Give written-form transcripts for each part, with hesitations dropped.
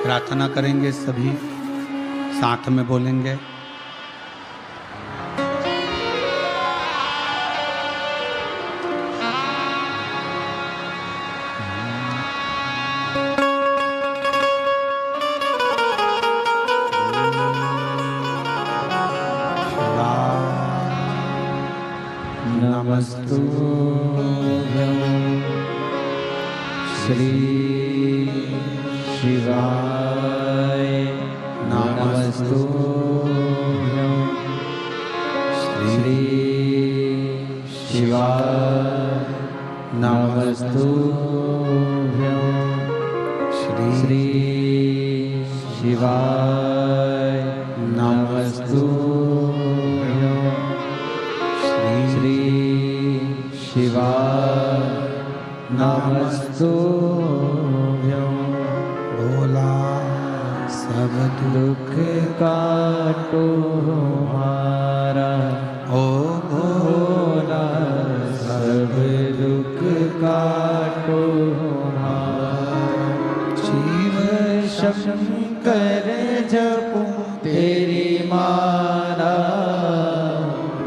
प्रार्थना करेंगे, सभी साथ में बोलेंगे। नमस्तुभ्यं श्री शिवाय, नमस्तुभ्यं श्री शिवाय, नमस्तुभ्यं श्री शिवाय, नमस्तुभ्यं श्री शिवाय, नमस्तुभ्यं। भोला सब दुख काटो हमारा, ओ भोला सब दुख काटो हमारा। शिव शंकर जपू तेरी माला,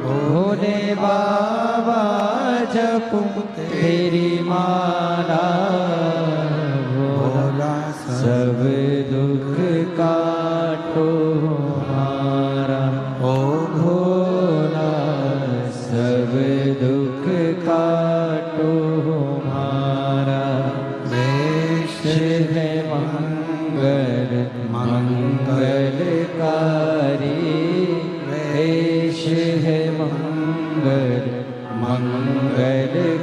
भोले बाबा जपू तेरी माला। भोला सब दुख काटो हमारा, ओ भोला सब दुख काटो हमारा। वेश है मंगल मंगलकारी, वेश है मंगल मंगलकारी।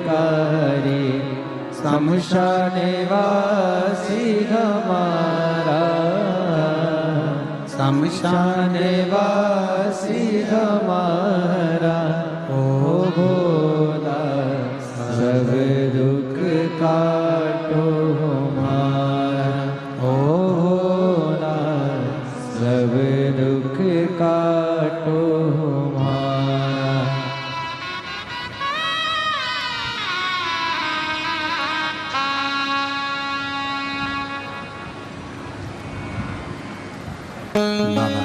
शमशान वासी हमारा, शमशान वासी हमारा। ओ भोला सब दुख काटो हमारा, ओ भोला सब दुख काटो हमारा। बाबा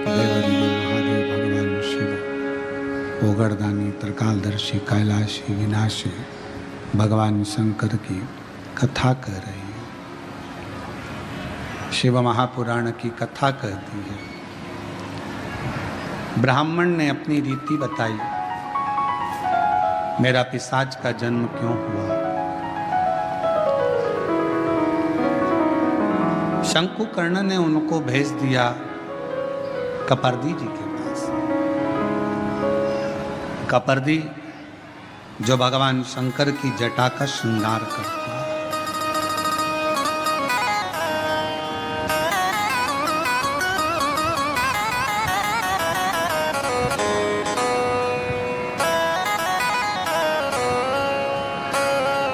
देवादिदेव महादेव भगवान शिव, ओगरदानी, त्रिकालदर्शी, कैलाशी, विनाशी भगवान शंकर की कथा कर रही है। शिव महापुराण की कथा कहती है। ब्राह्मण ने अपनी रीति बताई, मेरा पिशाच का जन्म क्यों हुआ। शंकुकर्ण ने उनको भेज दिया कपर्दी जी के पास। कपर्दी जो भगवान शंकर की जटा का श्रृंगार करता है।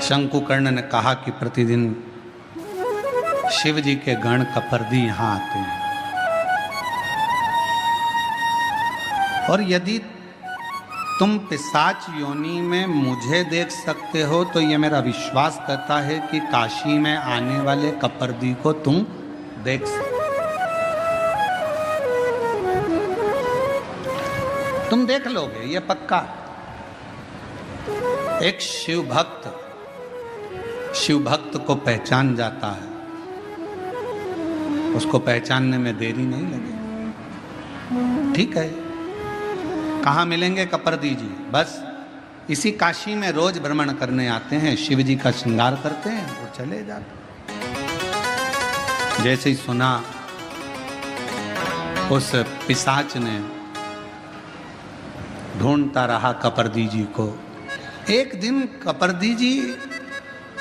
शंकुकर्ण ने कहा कि प्रतिदिन शिव जी के गण कपर्दी यहां आते हैं, और यदि तुम पिशाच योनि में मुझे देख सकते हो तो ये मेरा विश्वास करता है कि काशी में आने वाले कपर्दी को तुम देख सकते हो। तुम देख लोगे, ये पक्का। एक शिव भक्त को पहचान जाता है, उसको पहचानने में देरी नहीं लगेगी। ठीक है, कहाँ मिलेंगे कपर्दी जी? बस इसी काशी में रोज भ्रमण करने आते हैं, शिव जी का श्रृंगार करते हैं और चले जाते। जैसे ही सुना, उस पिशाच ने ढूंढता रहा कपर्दी जी को। एक दिन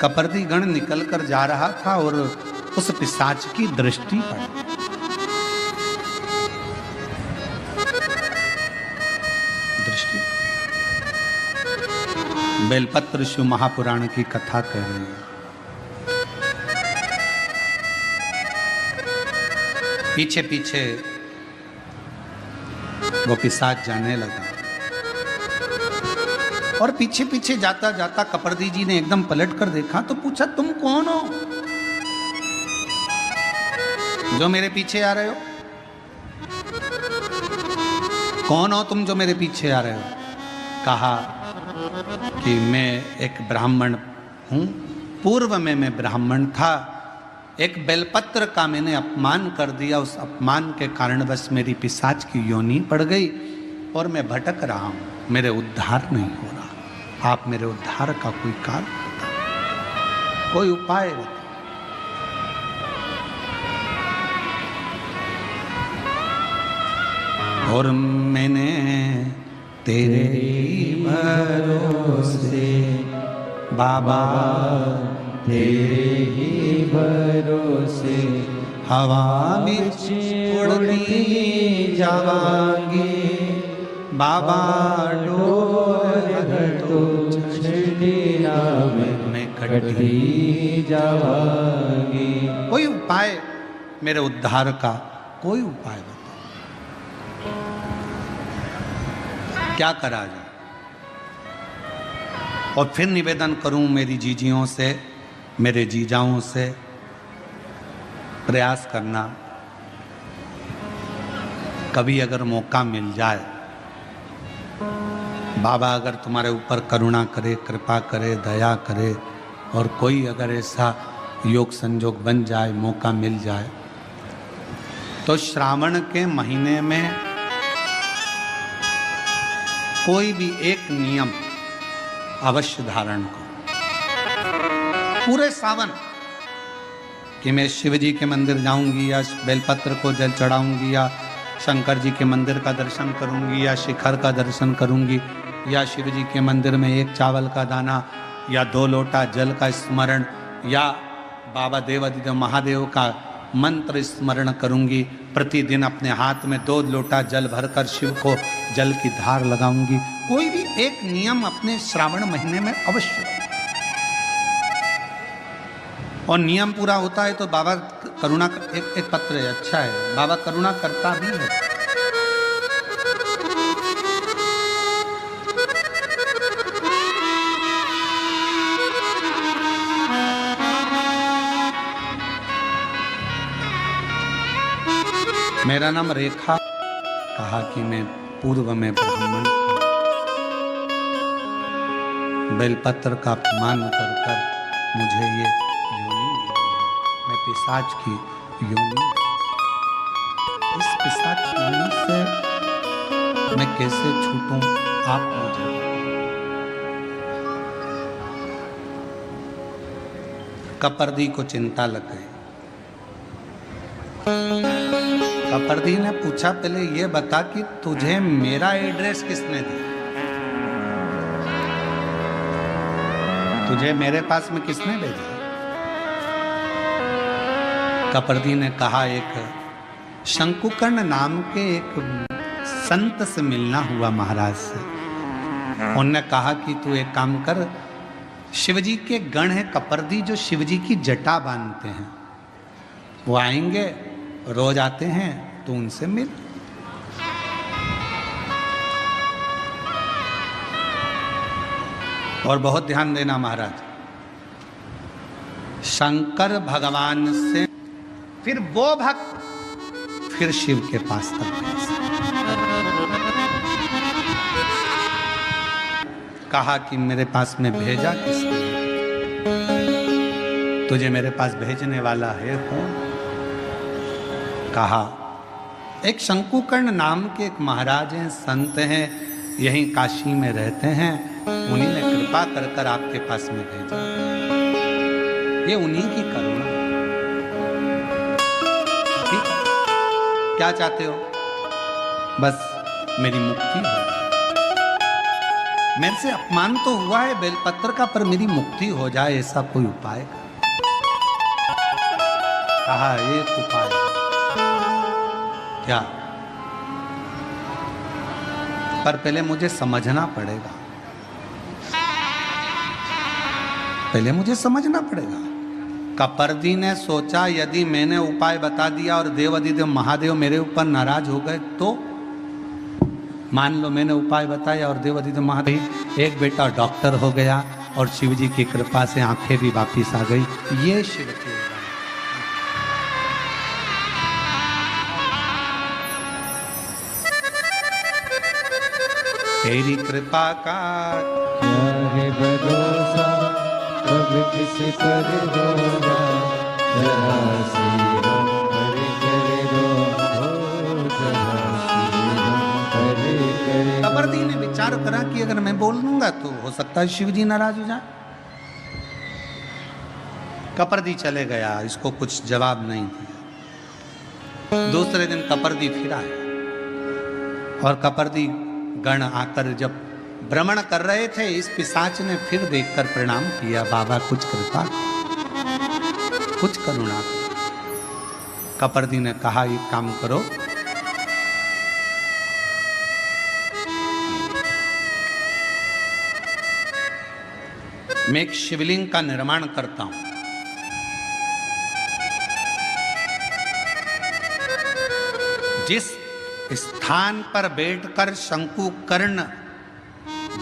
कपर्दी गण निकल कर जा रहा था और उस पिशाच की दृष्टि पड़ी। बेलपत्र शिव महापुराण की कथा कह रही है। पीछे पीछे वो पिशाच जाने लगा, और पीछे पीछे जाता जाता कपर्दी जी ने एकदम पलट कर देखा तो पूछा, तुम कौन हो? जो मेरे पीछे आ रहे हो? कौन हो तुम जो मेरे पीछे आ रहे हो? कहा कि मैं एक ब्राह्मण हूं, पूर्व में मैं ब्राह्मण था, एक बेलपत्र का मैंने अपमान कर दिया, उस अपमान के कारणवश मेरी पिशाच की योनि पड़ गई और मैं भटक रहा हूं, मेरे उद्धार नहीं हो रहा। आप मेरे उद्धार का कोई कार्य बताओ, कोई उपाय बताओ। और मैंने तेरे ही भरोसे बाबा, तेरे ही भरोसे हवा बिच उड़ती जावांगी बाबा, डोर अगर तो छड़ी ना मैं कटी जावांगी। कोई उपाय मेरे उद्धार का, कोई उपाय बताओ, क्या करा जाए? और फिर निवेदन करूं मेरी जीजियों से, मेरे जीजाओं से, प्रयास करना कभी अगर मौका मिल जाए, बाबा अगर तुम्हारे ऊपर करुणा करे, कृपा करे, दया करे और कोई अगर ऐसा योग संजोग बन जाए, मौका मिल जाए, तो श्रावण के महीने में कोई भी एक नियम अवश्य धारण करो पूरे सावन, कि मैं शिव जी के मंदिर जाऊंगी या बेलपत्र को जल चढ़ाऊंगी या शंकर जी के मंदिर का दर्शन करूंगी या शिखर का दर्शन करूंगी या शिव जी के मंदिर में एक चावल का दाना या 2 लोटा जल का स्मरण या बाबा देवादिदेव महादेव का मंत्र स्मरण करूंगी। प्रतिदिन अपने हाथ में 2 लोटा जल भरकर शिव को जल की धार लगाऊंगी। कोई भी एक नियम अपने श्रावण महीने में अवश्य, और नियम पूरा होता है तो बाबा करुणा, एक पत्र है, अच्छा है, बाबा करुणा करता भी है। मेरा नाम रेखा, कहा कि मैं पूर्व में ब्राह्मण था, बेलपत्र का अपमान कर कर मुझे ये योनि मिली है, मैं पिशाच की योनि, इस पिशाच योनि से मैं कैसे छूटूं, आप मुझे कपर्दी को चिंता लग गई। कपर्दी ने पूछा, पहले ये बता कि तुझे मेरा एड्रेस किसने दिया, तुझे मेरे पास में किसने भेजा? कपर्दी ने कहा, एक शंकुकर्ण नाम के एक संत से मिलना हुआ महाराज से। उन्होंने कहा कि तू एक काम कर, शिवजी के गण हैं कपर्दी जो शिवजी की जटा बांधते हैं, वो आएंगे, रोज आते हैं, तो उनसे मिल। और बहुत ध्यान देना महाराज, शंकर भगवान से फिर वो भक्त फिर शिव के पास तक कहा कि मेरे पास में भेजा किसने, तुझे मेरे पास भेजने वाला है कौन? कहा, एक शंकुकर्ण नाम के एक महाराज हैं, संत हैं, यहीं काशी में रहते हैं, उन्हीं ने कृपा कर कर आपके पास में भेजा, ये उन्हीं की करुणा। ठीक है, क्या चाहते हो? बस मेरी मुक्ति हो, मेरे से अपमान तो हुआ है बेलपत्र का, पर मेरी मुक्ति हो जाए, ऐसा कोई उपाय? कहा, एक उपाय। क्या? पर पहले मुझे समझना पड़ेगा, पहले मुझे समझना पड़ेगा। कपर्दी ने सोचा, यदि मैंने उपाय बता दिया और देवादिदेव महादेव मेरे ऊपर नाराज हो गए तो? मान लो मैंने उपाय बताया और देवादिदेव महादेव, एक बेटा डॉक्टर हो गया और शिवजी की कृपा से आंखें भी वापिस आ गई, ये शिव की तेरी कृपा का क्या है भरोसा, कब किस पर होगा, जरा सी हम हरे करे दो, हो जरा सी हम हरे करे दो। कबरदी ने विचार करा कि अगर मैं बोल दूंगा तो हो सकता है शिव जी नाराज हो जाए। कपरदी चले गया, इसको कुछ जवाब नहीं दिया। दूसरे दिन कपरदी फिर आया और कपरदी गण आकर जब भ्रमण कर रहे थे, इस पिशाच ने फिर देखकर प्रणाम किया, बाबा कुछ कृपा, कुछ करुणा। कपरदी ने कहा एक काम करो, मैं एक शिवलिंग का निर्माण करता हूं, जिस स्थान पर बैठकर शंकुकर्ण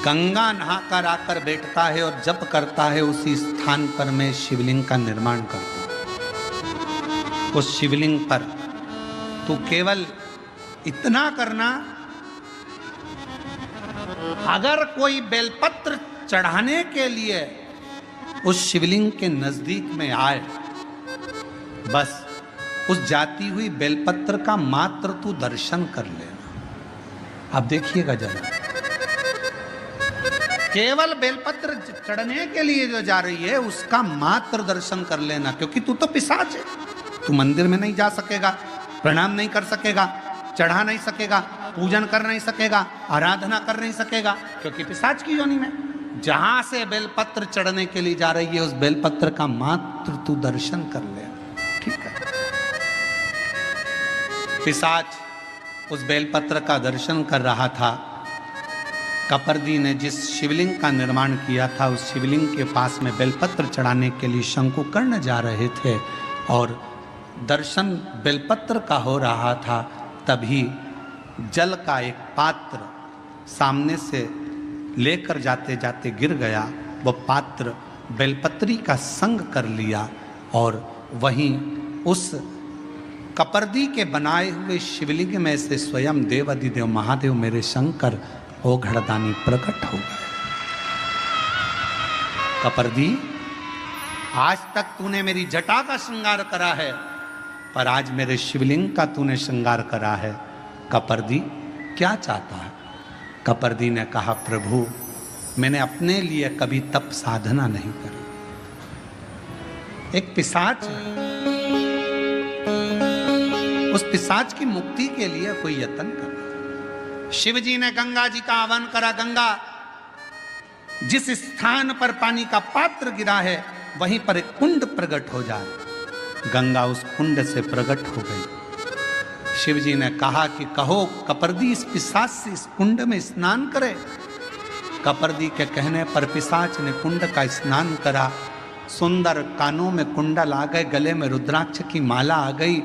गंगा नहाकर आकर बैठता है और जप करता है, उसी स्थान पर मैं शिवलिंग का निर्माण करता हूं। उस शिवलिंग पर तू केवल इतना करना, अगर कोई बेलपत्र चढ़ाने के लिए उस शिवलिंग के नजदीक में आए, बस उस जाती हुई बेलपत्र का मात्र तू दर्शन कर लेना। अब देखिएगा जरा, केवल बेलपत्र चढ़ने के लिए जो जा रही है उसका मात्र दर्शन कर लेना, क्योंकि तू तो पिशाच है। तू मंदिर में नहीं जा सकेगा, प्रणाम नहीं कर सकेगा, चढ़ा नहीं सकेगा, पूजन कर नहीं सकेगा, आराधना कर नहीं सकेगा, क्योंकि पिशाच की योनि में। जहां से बेलपत्र चढ़ने के लिए जा रही है उस बेलपत्र का मात्र तू दर्शन कर लेना, ठीक है। पिशाच उस बेलपत्र का दर्शन कर रहा था। कपरदी ने जिस शिवलिंग का निर्माण किया था, उस शिवलिंग के पास में बेलपत्र चढ़ाने के लिए शंकुकर्ण जा रहे थे और दर्शन बेलपत्र का हो रहा था। तभी जल का एक पात्र सामने से लेकर जाते जाते गिर गया। वह पात्र बेलपत्री का संग कर लिया और वहीं उस कपरदी के बनाए हुए शिवलिंग में से स्वयं देवाधिदेव महादेव मेरे शंकर ओघड़दानी प्रकट हो गए। कपरदी, आज तक तूने मेरी जटा का श्रृंगार करा है, पर आज मेरे शिवलिंग का तूने श्रृंगार करा है। कपरदी क्या चाहता है? कपरदी ने कहा, प्रभु मैंने अपने लिए कभी तप साधना नहीं करी। एक पिशाच है, उस पिशाच की मुक्ति के लिए कोई यत्न कर। शिव जी ने गंगा जी का आह्वान करा। गंगा, जिस स्थान पर पानी का पात्र गिरा है वहीं पर एक कुंड प्रकट हो जाए। गंगा उस कुंड से प्रकट हो गई। शिव जी ने कहा कि कहो कपरदी इस पिशाच से इस कुंड में स्नान करे। कपरदी के कहने पर पिशाच ने कुंड का स्नान करा। सुंदर कानों में कुंडल आ गए, गले में रुद्राक्ष की माला आ गई।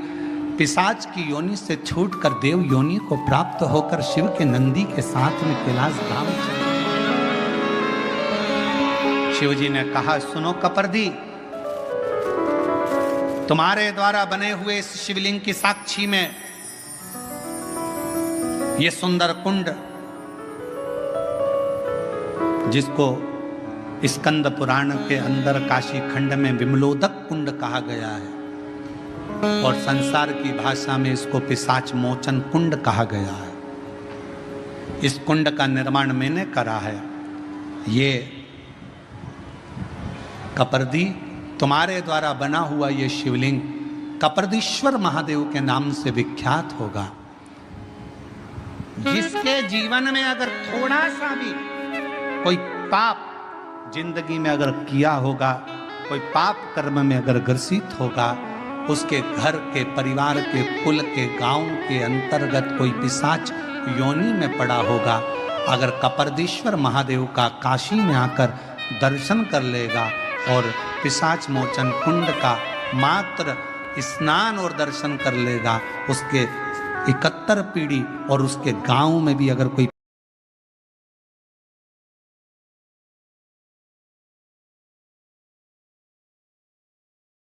पिशाच की योनि से छूटकर देव योनि को प्राप्त होकर शिव के नंदी के साथ में कैलाश धाम चले। शिव जी ने कहा, सुनो कपरदी, तुम्हारे द्वारा बने हुए इस शिवलिंग की साक्षी में ये सुंदर कुंड, जिसको स्कंद पुराण के अंदर काशी खंड में विमलोदक कुंड कहा गया है और संसार की भाषा में इसको पिशाच मोचन कुंड कहा गया है। इस कुंड का निर्माण मैंने करा है। ये कपरदी, तुम्हारे द्वारा बना हुआ ये शिवलिंग कपरदीश्वर महादेव के नाम से विख्यात होगा। जिसके जीवन में अगर थोड़ा सा भी कोई पाप जिंदगी में अगर किया होगा, कोई पाप कर्म में अगर ग्रसित होगा, उसके घर के, परिवार के, कुल के, गांव के अंतर्गत कोई पिशाच योनि में पड़ा होगा, अगर कपरदीश्वर महादेव का काशी में आकर दर्शन कर लेगा और पिशाच मोचन कुंड का मात्र स्नान और दर्शन कर लेगा, उसके 71 पीढ़ी और उसके गांव में भी अगर कोई